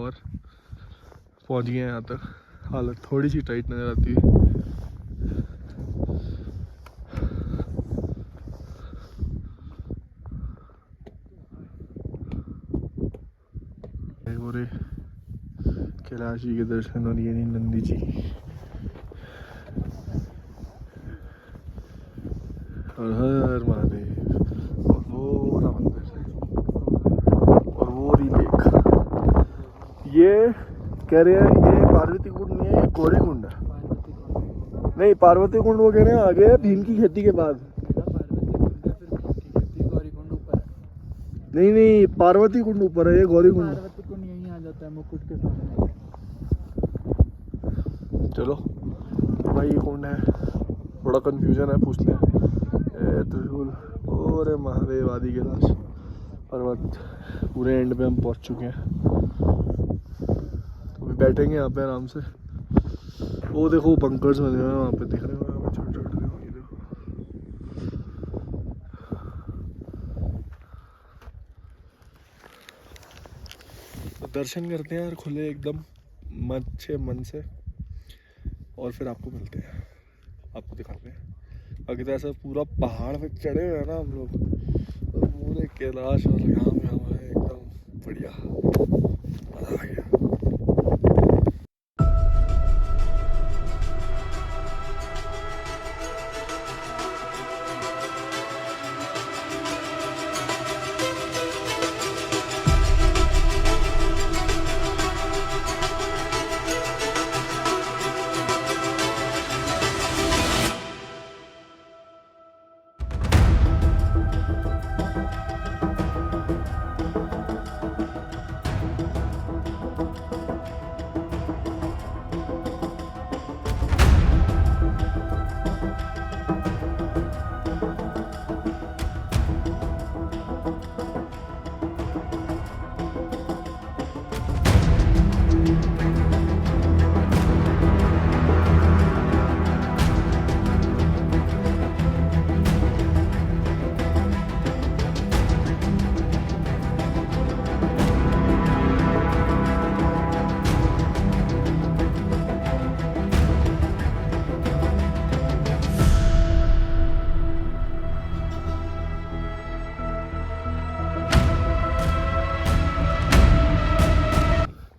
और पहुंच गए हैं यहाँ तक। हालत थोड़ी सी टाइट नज़र आती है। पूरे कैलाश जी के दर्शन और ये नहीं नंदी जी और हर महादेव और वो रहा मंदिर और वो रही लेक। ये कह रहे हैं ये पार्वती कुंड नहीं है, ये गौरी कुंड है। नहीं, पार्वती कुंड वो कह रहे हैं आगे है भीम की खेती के बाद। नहीं, पार्वती कुंड ऊपर है, ये गौरी कुंड। पार्वती कुंड यहीं आ जाता है मुकुट के सामने। चलो भाई, ये कुंड है, बड़ा कंफ्यूजन है, पूछते हैं। त्रिशूल और महादेव आदि कैलाश पर्वत पूरे एंड पे हम पहुंच चुके हैं। तो अभी बैठेंगे यहाँ पे आराम से। वो देखो बंकर्स बने हुए हैं वहाँ पे, दिख रहे हैं वहाँ पे छोटे छोटे, देखो ये देखो। तो दर्शन करते हैं यार खुले एकदम अच्छे मन से, और फिर आपको मिलते हैं, आपको दिखाते हैं। अगर तो ऐसा पूरा पहाड़ पे चढ़े हुए हैं ना हम लोग, और पूरे कैलाश और यहाँ है एकदम बढ़िया, मज़ा आ गया।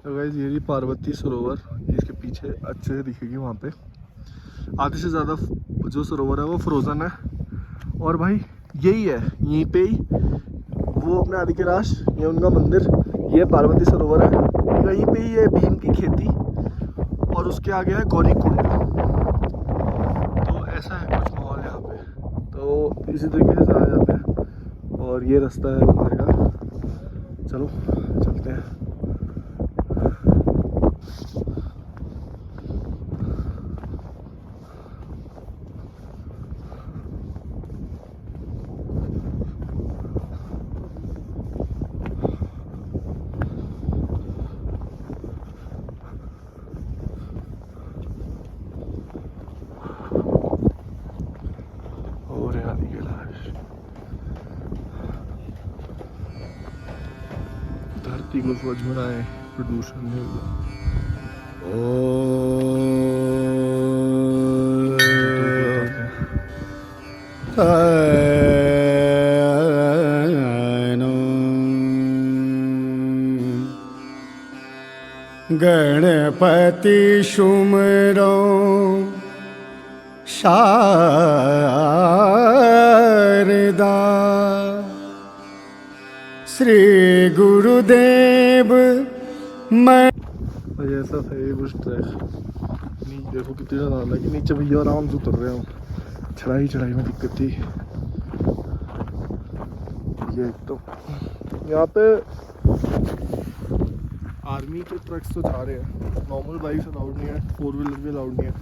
तो गाइस ये पार्वती सरोवर, इसके पीछे अच्छे से दिखेगी वहाँ पे। आधे से ज़्यादा जो सरोवर है वो फ्रोज़न है, और भाई यही है, यहीं पे ही वो अपने आदि कैलाश, ये उनका मंदिर, ये पार्वती सरोवर है, यहीं पे ही है भीम की खेती, और उसके आगे है गौरी कुंड। तो ऐसा है कुछ माहौल यहाँ पे। तो इसी तरीके से आ जाते हैं, और ये रास्ता है मंदिर का। चलो चलते हैं। धरती को स्वच्छ बनाए, प्रदूषण नहीं गणपति सुमरो शारदा, श्री गुरुदेव मैं। ऐसा है ये कुछ ट्रैक। नीचे देखो कितनी ज़्यादा आना कि नीचे भैया आराम से उतर रहे हैं हम। चढ़ाई में दिक्कत थी ये तो। यहाँ पे आर्मी के ट्रक्स तो जा रहे हैं, नॉर्मल बाइक्स अलाउड नहीं है, 4 व्हीलर भी अलाउड नहीं है।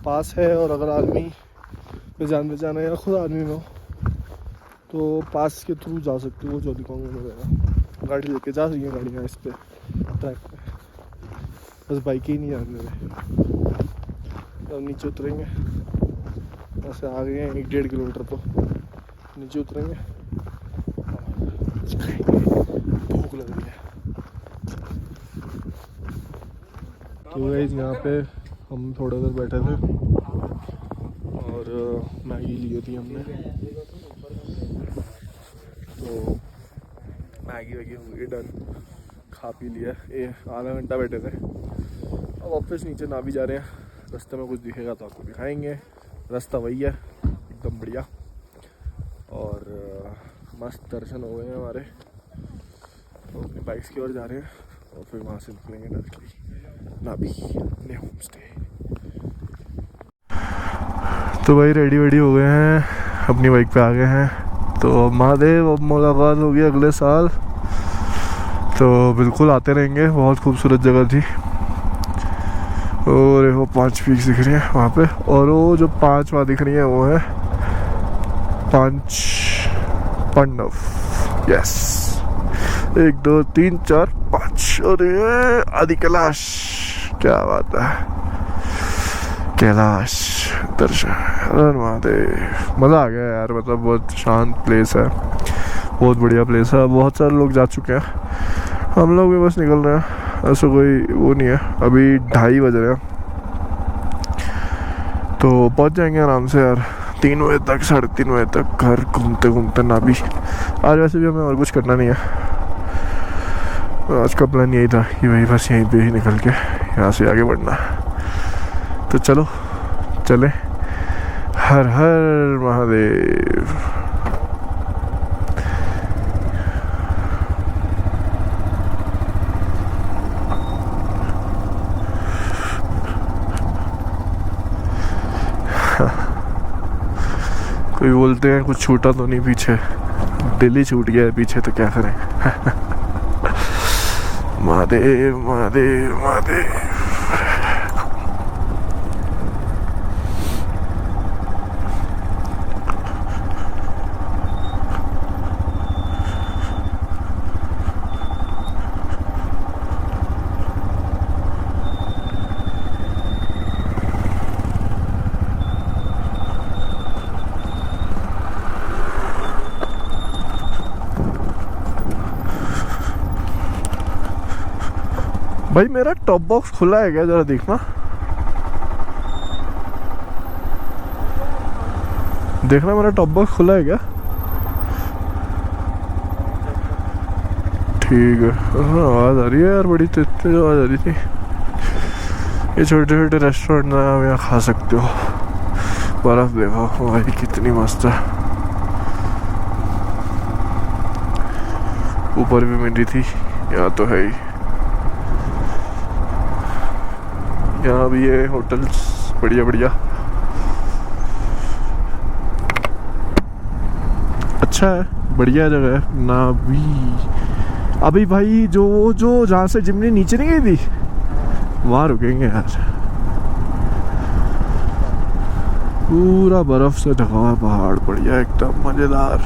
पास है, और अगर आर्मी में जाना है या खुद आर्मी में हो तो पास के थ्रू जा सकते हो। जो दिखाऊंगा वगैरह गाड़ी लेके जा रही है गाड़ियाँ इस पे ट्रैक पे, बस बाइक ही नहीं जा रही है। अब नीचे उतरेंगे, ऐसे आ गए हैं 1-1.5 किलोमीटर, तो नीचे उतरेंगे, भूख लग रही है। तो गाइस यहाँ पे हम थोड़ा देर बैठे थे और मैगी ली थी हमने, तो मैगी वैगी हो गई डन, खा पी लिया। ये आधा घंटा बैठे थे, अब वापस नीचे ना भी जा रहे हैं। रास्ते में कुछ दिखेगा तो आपको दिखाएंगे। रास्ता वही है, एकदम बढ़िया और मस्त दर्शन हो गए हैं हमारे। तो अपनी बाइक्स की ओर जा रहे हैं और फिर वहाँ से निकलेंगे डायरेक्टली नाभी अपने होम स्टे। तो भाई रेडी वेडी हो गए हैं, अपनी बाइक पे आ गए हैं। तो महादेव, अब मुलाकात होगी अगले साल, तो बिल्कुल आते रहेंगे। बहुत खूबसूरत जगह थी और वो 5 पीक्स दिख रही है वहाँ पे, और वो जो 5 वहाँ दिख रही है वो है 5 पांडव। यस, 1 2 3 4 5 और ये आदि कैलाश। क्या बात है, कैलाश दर्शन। हर महादेव, मज़ा आ गया यार। मतलब बहुत शांत प्लेस है, बहुत बढ़िया प्लेस है। बहुत सारे लोग जा चुके हैं, हम लोग भी बस निकल रहे हैं। ऐसा कोई वो नहीं है। अभी 2:30 बज रहे हैं, तो पहुंच जाएंगे आराम से यार 3 बजे तक, 3:30 बजे तक घर घूमते घूमते ना भी। आज वैसे भी हमें और कुछ करना नहीं है, आज का प्लान यही था कि वही बस यहीं पे ही निकल के यहाँ से आगे बढ़ना। तो चलो चले, हर हर महादेव। कोई बोलते हैं कुछ छूटा तो नहीं पीछे, दिल ही छूट गया है पीछे, तो क्या करें। महादेव महादेव महादेव। भाई मेरा टॉप बॉक्स खुला है क्या, जरा देखना। देखना मेरा टॉप बॉक्स खुला है क्या। ठीक है, आवाज़ आ रही है यार, बड़ी तेज तेज आवाज़ आ रही थी। ये छोटे छोटे रेस्टोरेंट आप यहाँ खा सकते हो। बर्फ़ देखो भाई कितनी मस्त है। ऊपर भी मिल रही थी, यहाँ तो है ही। यहाँ भी है होटल्स बढ़िया बढ़िया, अच्छा है, बढ़िया जगह है ना भी। अभी भाई जो जहाँ से जिमनी नीचे नहीं गई थी वहाँ रुकेंगे यार। पूरा बर्फ से ढका हुआ पहाड़, बढ़िया एकदम मजेदार।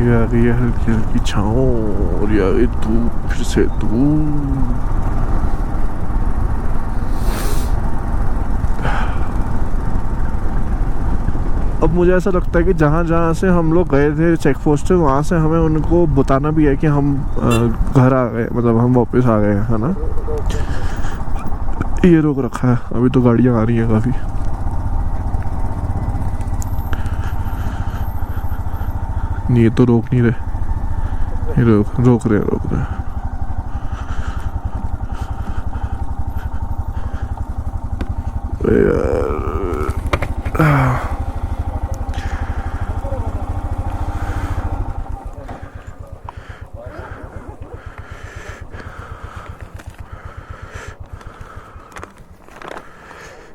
आ गई है हल्की हल्की छाँव और आ गई धूप, फिर से धूप। अब मुझे ऐसा लगता है कि जहाँ जहाँ से हम लोग गए थे चेक पोस्ट से, वहाँ से हमें उनको बताना भी है कि हम घर आ गए, मतलब हम वापस आ गए, है ना। ये रोक रखा है, अभी तो गाड़ियाँ आ रही हैं काफ़ी। नहीं ये तो रोक नहीं रहे, ये रोक रहे। यार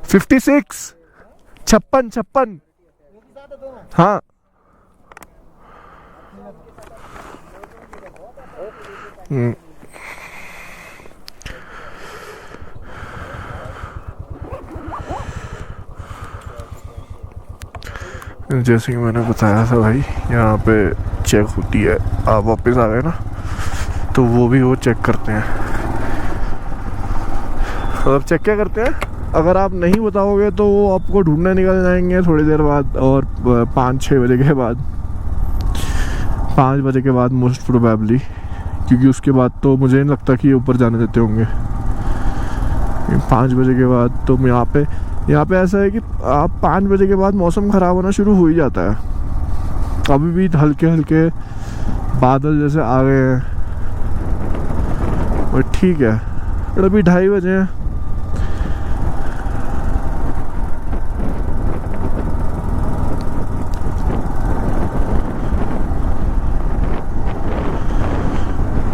56 56 56 हाँ जैसे कि मैंने बताया था भाई, यहाँ पे चेक होती है। आप वापस आ गए ना, तो वो भी वो चेक करते हैं। अब चेक क्या करते हैं, अगर आप नहीं बताओगे तो वो आपको ढूंढने निकल जाएंगे थोड़ी देर बाद, और 5-6 बजे के बाद, 5 बजे के बाद मोस्ट प्रोबेबली, क्योंकि उसके बाद तो मुझे नहीं लगता कि ये ऊपर जाने देते होंगे। 5 बजे के बाद तो यहाँ पे ऐसा है कि आप 5 बजे के बाद मौसम ख़राब होना शुरू हो ही जाता है। अभी भी हल्के हल्के बादल जैसे आ गए हैं, और ठीक है, अभी 2:30 बजे हैं।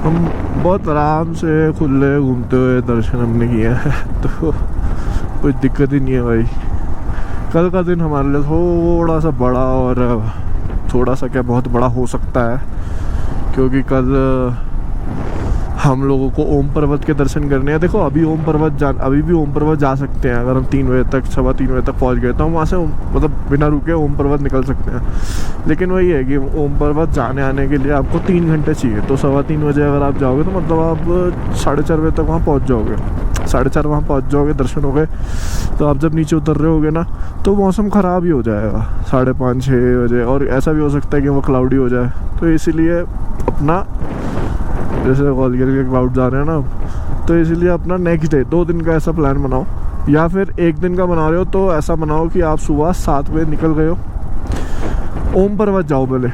हम बहुत आराम से खुले घूमते हुए दर्शन हमने किए हैं, तो कोई दिक्कत ही नहीं है भाई। कल का दिन हमारे लिए थोड़ा सा बड़ा, और थोड़ा सा क्या बहुत बड़ा हो सकता है, क्योंकि कल हम लोगों को ओम पर्वत के दर्शन करने हैं। देखो अभी भी ओम पर्वत जा सकते हैं। अगर हम 3 बजे तक, 3:15 बजे तक पहुंच गए तो हम वहाँ से मतलब बिना रुके ओम पर्वत निकल सकते हैं। लेकिन वही है कि ओम पर्वत जाने आने के लिए आपको 3 घंटे चाहिए। तो 3:15 बजे अगर आप जाओगे तो मतलब आप 4:30 बजे तक वहाँ पहुँच जाओगे। 4:30 वहाँ पहुँच जाओगे, दर्शन हो गए। तो आप जब नीचे उतर रहे होगे ना, तो मौसम ख़राब ही हो जाएगा 5:30-6 बजे, और ऐसा भी हो सकता है कि वो क्लाउडी हो जाए। तो इसीलिए अपना, जैसे ग्वालियर के क्लाउड जा रहे हैं ना, तो इसीलिए अपना नेक्स्ट डे 2 दिन का ऐसा प्लान बनाओ, या फिर 1 दिन का बना रहे हो तो ऐसा बनाओ कि आप सुबह 7 बजे निकल गए हो, ओम पर्वत जाओ पहले,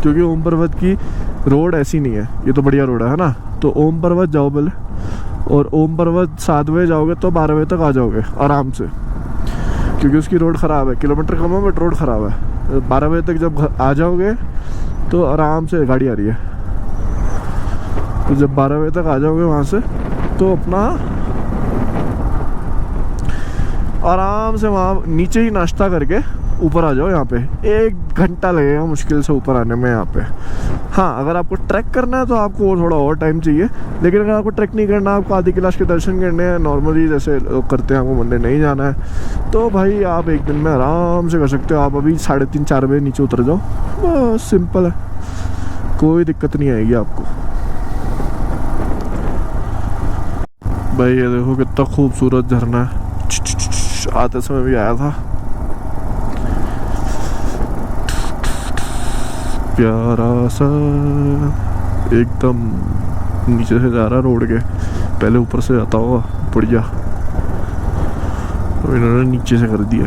क्योंकि ओम पर्वत की रोड ऐसी नहीं है, ये तो बढ़िया रोड है ना। तो ओम पर्वत जाओ पहले, और ओम पर्वत 7 बजे जाओगे तो 12 बजे तक आ जाओगे आराम से, क्योंकि उसकी रोड ख़राब है। किलोमीटर कम है बट रोड ख़राब है। 12 बजे तक जब आ जाओगे तो आराम से गाड़ी आ रही है, तो जब 12 बजे तक आ जाओगे वहाँ से, तो अपना आराम से वहाँ नीचे ही नाश्ता करके ऊपर आ जाओ। यहाँ पे 1 घंटा लगेगा मुश्किल से ऊपर आने में यहाँ पे। हाँ, अगर आपको ट्रैक करना है तो आपको थोड़ा और टाइम चाहिए, लेकिन अगर आपको ट्रैक नहीं करना, आपको आदि कैलाश के दर्शन करने हैं नॉर्मली जैसे लोग करते हैं, आपको मंदिर नहीं जाना है, तो भाई आप 1 दिन में आराम से कर सकते हो। आप अभी 3:30-4 बजे नीचे उतर जाओ, बस सिंपल है, कोई दिक्कत नहीं आएगी आपको। भाई ये देखो कितना खूबसूरत झरना है, आते समय भी आया था, प्यारा सा एकदम नीचे से जा रहा रोड के, पहले ऊपर से जाता होगा बढ़िया, तो इन्होंने नीचे से कर दिया।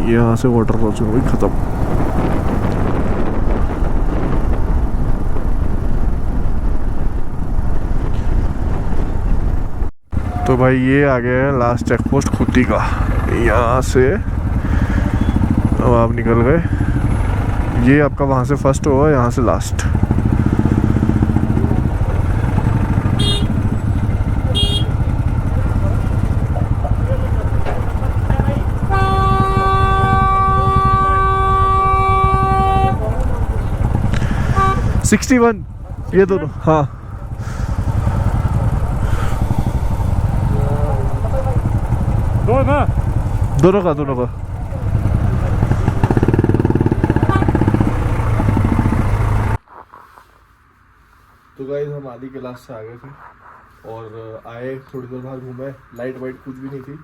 यहाँ से वाटरफॉल्स हो गई खत्म। तो भाई ये आ गया है लास्ट चेक पोस्ट खुदी का। यहाँ से अब आप निकल गए, ये आपका वहाँ से फर्स्ट होगा, यहाँ से लास्ट। $61 ये दोनों, हाँ दोनों का तो गाइस हम आदि कैलाश से आ गए थे, और आए थोड़ी देर बाहर घूमे, लाइट वाइट कुछ भी नहीं थी,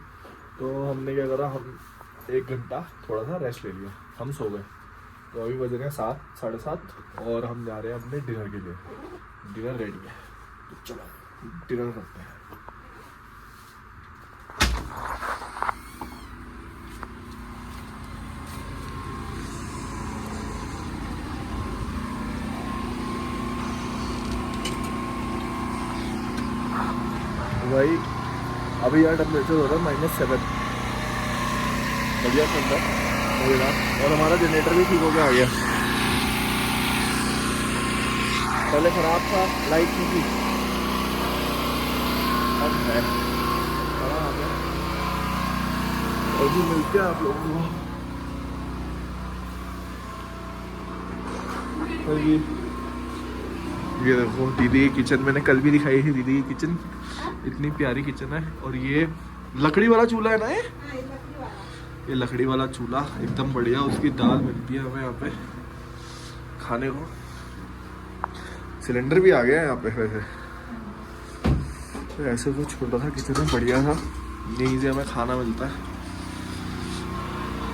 तो हमने क्या करा, हम 1 घंटा थोड़ा सा रेस्ट ले लिया, हम सो गए। तो अभी बज रहे हैं 7, 7:30, और हम जा रहे हैं अपने डिनर के लिए। डिनर रेडी है, तो चलो डिनर करते हैं। भाई अभी यहाँ टेम्परेचर हो रहा है -7, बढ़िया ठंडा मज़ेदार, और हमारा जनरेटर भी ठीक हो गया आ गया। पहले ख़राब था, लाइट नहीं थी, अब है आ गया। और भी मिलते हैं आप लोगों को। पर ये देखो दीदी की किचन, मैंने कल भी दिखाई थी दीदी की किचन, इतनी प्यारी किचन है। और ये लकड़ी वाला चूल्हा है ना, ये लकड़ी वाला चूल्हा एकदम बढ़िया, उसकी दाल मिलती है हमें यहाँ पे खाने को। सिलेंडर भी आ गया है यहाँ पे वैसे। तो ऐसे कुछ छोटा सा किचन है, बढ़िया था, यहीं से हमें खाना मिलता है।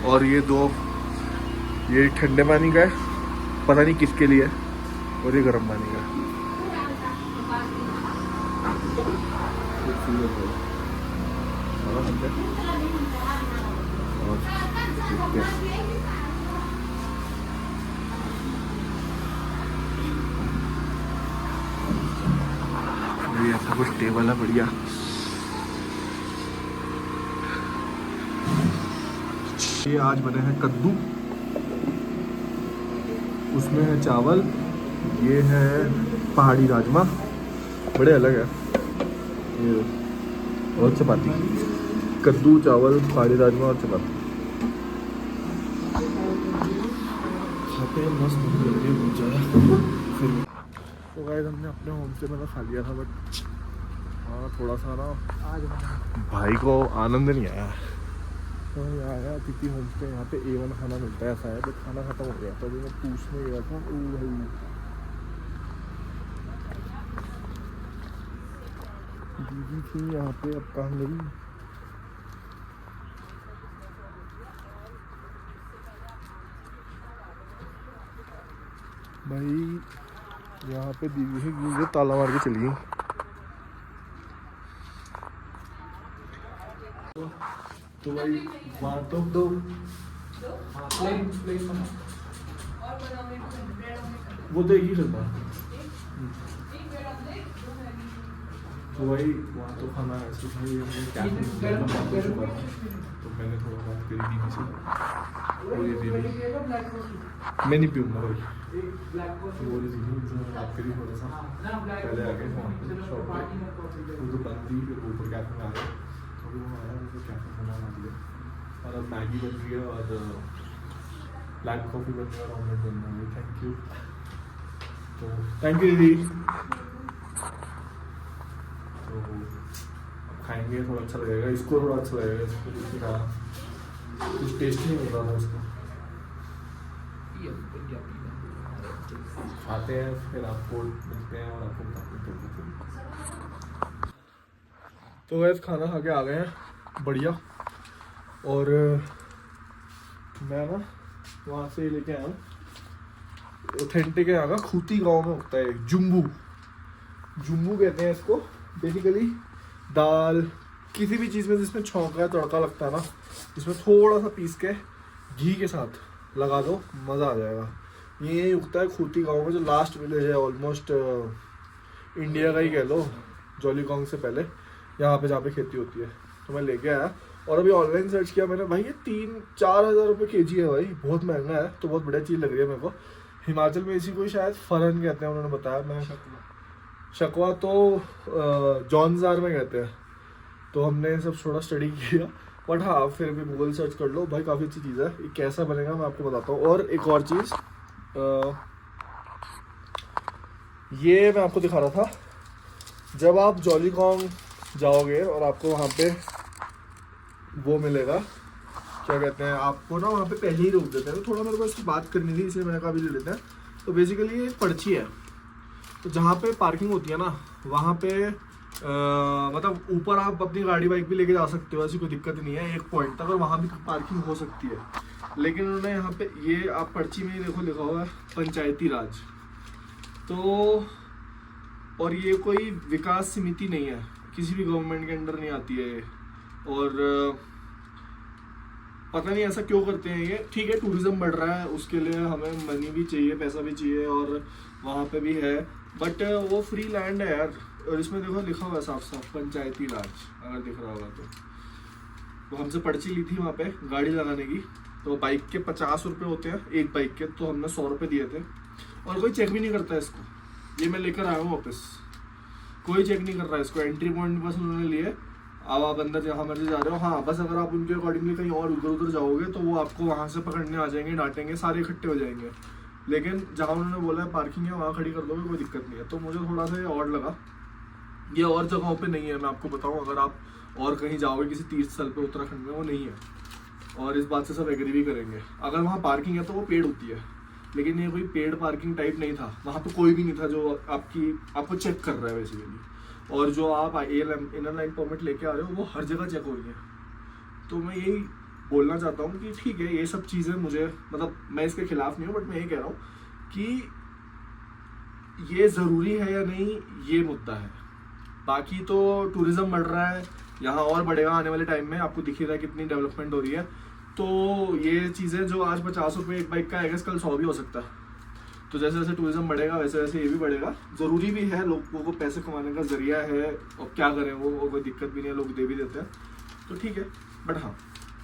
और ये ठंडे पानी का है, पता नहीं किसके लिए है, और ये गर्म पानी का है। ये ऐसा कुछ टेबल है बढ़िया। ये आज बने हैं कद्दू, उसमें है चावल, ये है पहाड़ी राजमा, बड़े अलग है ये, और चपाती, कद्दू चावल पहाड़ी राजमा और चपाती खाते हैं, मस्त भूख लग रही है बहुत ज़्यादा। फिर तो गाइस हमने अपने होम से मैंने खा लिया था, बट हाँ थोड़ा सा ना आज भाई को आनंद नहीं आया। तो आया अतिथि होम स्टे, यहाँ पे A1 खाना मिलता है ऐसा है, बट खाना खत्म हो गया। तो अभी मैं पूछने गया था, ओ भाई दीदी थी यहाँ पे, अब कहाँ गई? भाई यहाँ पे दीदी से मुझे ताला मार के चली गई। तो भाई वहाँ तो दो वो तो एक ही करता। तो भाई वहाँ तो खाना ऐसे भाई हमने तो मैंने थोड़ा बात करी दीदी से, और ये दीदी मैं नहीं पीऊँगा भाई, तो बोली दीदी बात करी थोड़ा सा, पहले आ गए फोन पे शॉप पे, वो तो बंद थी, फिर ऊपर कैफे में आ गए, अभी वो आया मुझे कैफे खाना आ दिया, और अब मैगी बन रही है और ब्लैक कॉफ़ी बन रही है और ऑमलेट बन रहा है। थैंक यू, तो थैंक यू दीदी। तो अब खाएंगे, थोड़ा अच्छा लगेगा, इसको थोड़ा अच्छा लगेगा, इसको कुछ नहीं खाया, कुछ टेस्ट नहीं मिल रहा था इसको। खाते हैं फिर आपको मिलते हैं और आपको बताते हैं। तो वैसे खाना खा के आ गए हैं बढ़िया, और मैं ना वहाँ से लेके आया हूँ ऑथेंटिक है, यहाँ का खूती गांव में होता है जुम्बू, जुम्बू कहते हैं इसको। बेसिकली दाल किसी भी चीज़ में जिसमें छौंका तड़का लगता है ना, इसमें थोड़ा सा पीस के घी के साथ लगा दो, मज़ा आ जाएगा। ये उगता है खूती गांव में, जो लास्ट विलेज है ऑलमोस्ट इंडिया का ही कह लो, जॉलीकॉन्ग से पहले, यहाँ पे जहाँ पे खेती होती है। तो मैं लेके आया, और अभी ऑनलाइन सर्च किया मैंने, भाई ये 3-4 हज़ार रुपये kg है भाई, बहुत महंगा है। तो बहुत बढ़िया चीज़ लग रही है मेरे को। हिमाचल में इसी को शायद फरन कहते हैं, उन्होंने बताया। मैं शकवा तो जॉन्जार में कहते हैं। तो हमने सब थोड़ा स्टडी किया, बट हाँ फिर भी गूगल सर्च कर लो भाई, काफ़ी अच्छी चीज़ है। ये कैसा बनेगा मैं आपको बताता हूँ। और एक और चीज़ ये मैं आपको दिखा रहा था, जब आप जॉलीकॉन्ग जाओगे और आपको वहाँ पे वो मिलेगा, क्या कहते हैं, आपको ना वहाँ पे पहले ही रोक देते हैं। तो थोड़ा मेरे को इसकी बात करनी थी, इसलिए मैंने कहा भी ले लेते हैं। तो बेसिकली ये पर्ची है, तो जहाँ पे पार्किंग होती है ना वहाँ पे मतलब ऊपर आप अपनी गाड़ी बाइक भी लेके जा सकते हो, ऐसी कोई दिक्कत नहीं है एक पॉइंट तक, और वहाँ भी पार्किंग हो सकती है। लेकिन उन्होंने यहाँ पे ये आप पर्ची में ही देखो लिखा हुआ है पंचायती राज। तो और ये कोई विकास समिति नहीं है, किसी भी गवर्नमेंट के अंडर नहीं आती है। और पता नहीं ऐसा क्यों करते हैं ये। ठीक है, टूरिज्म बढ़ रहा है, उसके लिए हमें मनी भी चाहिए, पैसा भी चाहिए, और वहाँ पे भी है, बट वो फ्री लैंड है यार। और इसमें देखो लिखा हुआ है साफ साफ पंचायती राज, अगर दिख रहा होगा तो हमसे पर्ची ली थी वहाँ पे गाड़ी लगाने की। तो बाइक के 50 रुपये होते हैं एक बाइक के, तो हमने 100 रुपये दिए थे, और कोई चेक भी नहीं करता है इसको। ये मैं लेकर आया हूँ वापस, कोई चेक नहीं कर रहा है इसको। एंट्री पॉइंट बस उन्होंने लिए, अब आप अंदर जहाँ मर्जी जा रहे हो। हाँ बस अगर आप उनके अकॉर्डिंगली कहीं और उधर उधर जाओगे तो वो आपको वहाँ से पकड़ने आ जाएंगे, डांटेंगे, सारे इकट्ठे हो जाएंगे। लेकिन जहाँ उन्होंने बोला है पार्किंग है वहाँ खड़ी कर दोगे, कोई दिक्कत नहीं है। तो मुझे थोड़ा सा ये और लगा, ये और जगहों पे नहीं है। मैं आपको बताऊँ, अगर आप और कहीं जाओगे किसी तीर्थ स्थल पे उत्तराखंड में, वो नहीं है। और इस बात से सब एग्री भी करेंगे। अगर वहाँ पार्किंग है तो वो पेड होती है, लेकिन ये कोई पेड पार्किंग टाइप नहीं था। वहाँ पे कोई भी नहीं था जो आपको चेक कर रहा है बेसिकली। और जो आप ALM इनर लाइन परमिट लेके आ रहे हो, वो हर जगह चेक हो रही है। तो मैं यही बोलना चाहता हूँ कि ठीक है, ये सब चीज़ें मुझे, मतलब मैं इसके खिलाफ नहीं हूँ, बट मैं ये कह रहा हूँ कि ये ज़रूरी है या नहीं, ये मुद्दा है। बाकी तो टूरिज़्म बढ़ रहा है, यहाँ और बढ़ेगा आने वाले टाइम में। आपको दिख ही रहा है कितनी डेवलपमेंट हो रही है। तो ये चीज़ें जो आज 50 रुपये एक बाइक का है, कल 100 भी हो सकता है। तो जैसे जैसे टूरिज़्म बढ़ेगा वैसे वैसे ये भी बढ़ेगा। ज़रूरी भी है, लोगों को पैसे कमाने का जरिया है, और क्या करें, वो कोई दिक्कत भी नहीं है, लोग दे भी देते हैं, तो ठीक है। बट हाँ,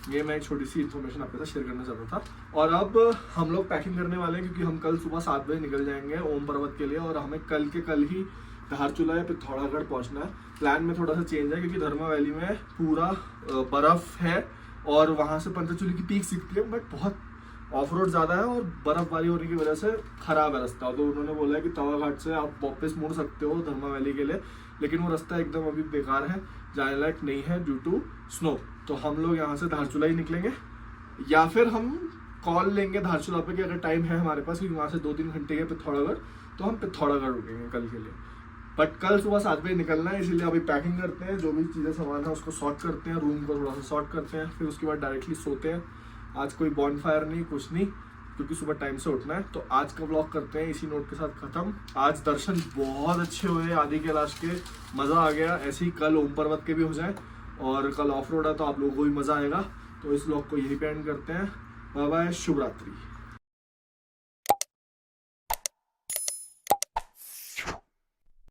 ये मैं एक छोटी सी इन्फॉर्मेशन आपके साथ शेयर करना चाहता था। और अब हम लोग पैकिंग करने वाले हैं, क्योंकि हम कल सुबह 7 बजे निकल जाएंगे ओम पर्वत के लिए, और हमें कल के कल ही धारचूला या पिथौरागढ़ पहुंचना है। प्लान में थोड़ा सा चेंज है, क्योंकि धर्मा वैली में पूरा बर्फ़ है और वहाँ से पंचचूली की पीक दिखती है, बट बहुत ऑफ रोड ज़्यादा है और बर्फ़बारी होने की वजह से ख़राब है रास्ता। तो उन्होंने बोला है कि तवा घाट से आप वापस मुड़ सकते हो धर्मा वैली के लिए, लेकिन वो रास्ता एकदम अभी बेकार है, जाने लायक नहीं है ड्यू टू स्नो। तो हम लोग यहाँ से धारचूला ही निकलेंगे, या फिर हम कॉल लेंगे धारचूला पे कि अगर टाइम है हमारे पास, क्योंकि वहाँ से 2-3 घंटे के पिथौरागढ़, तो हम पिथौरागढ़ रुकेंगे कल के लिए। बट कल सुबह 7 बजे निकलना है, इसीलिए अभी पैकिंग करते हैं, जो भी चीज़ें सामान है उसको सॉर्ट करते हैं, रूम को थोड़ा सा सॉर्ट करते हैं, फिर उसके बाद डायरेक्टली सोते हैं। आज कोई बॉनफायर नहीं, कुछ नहीं, क्योंकि सुबह टाइम से उठना है। तो आज का व्लॉग करते हैं इसी नोट के साथ ख़त्म। आज दर्शन बहुत अच्छे हुए आदि कैलाश के, मज़ा आ गया। ऐसे ही कल ओम पर्वत के भी हो जाए, और कल ऑफ रोड है तो आप लोगों को भी मज़ा आएगा। तो इस व्लॉग को यहीं पे एंड करते हैं। बाय बाय, शुभ रात्रि।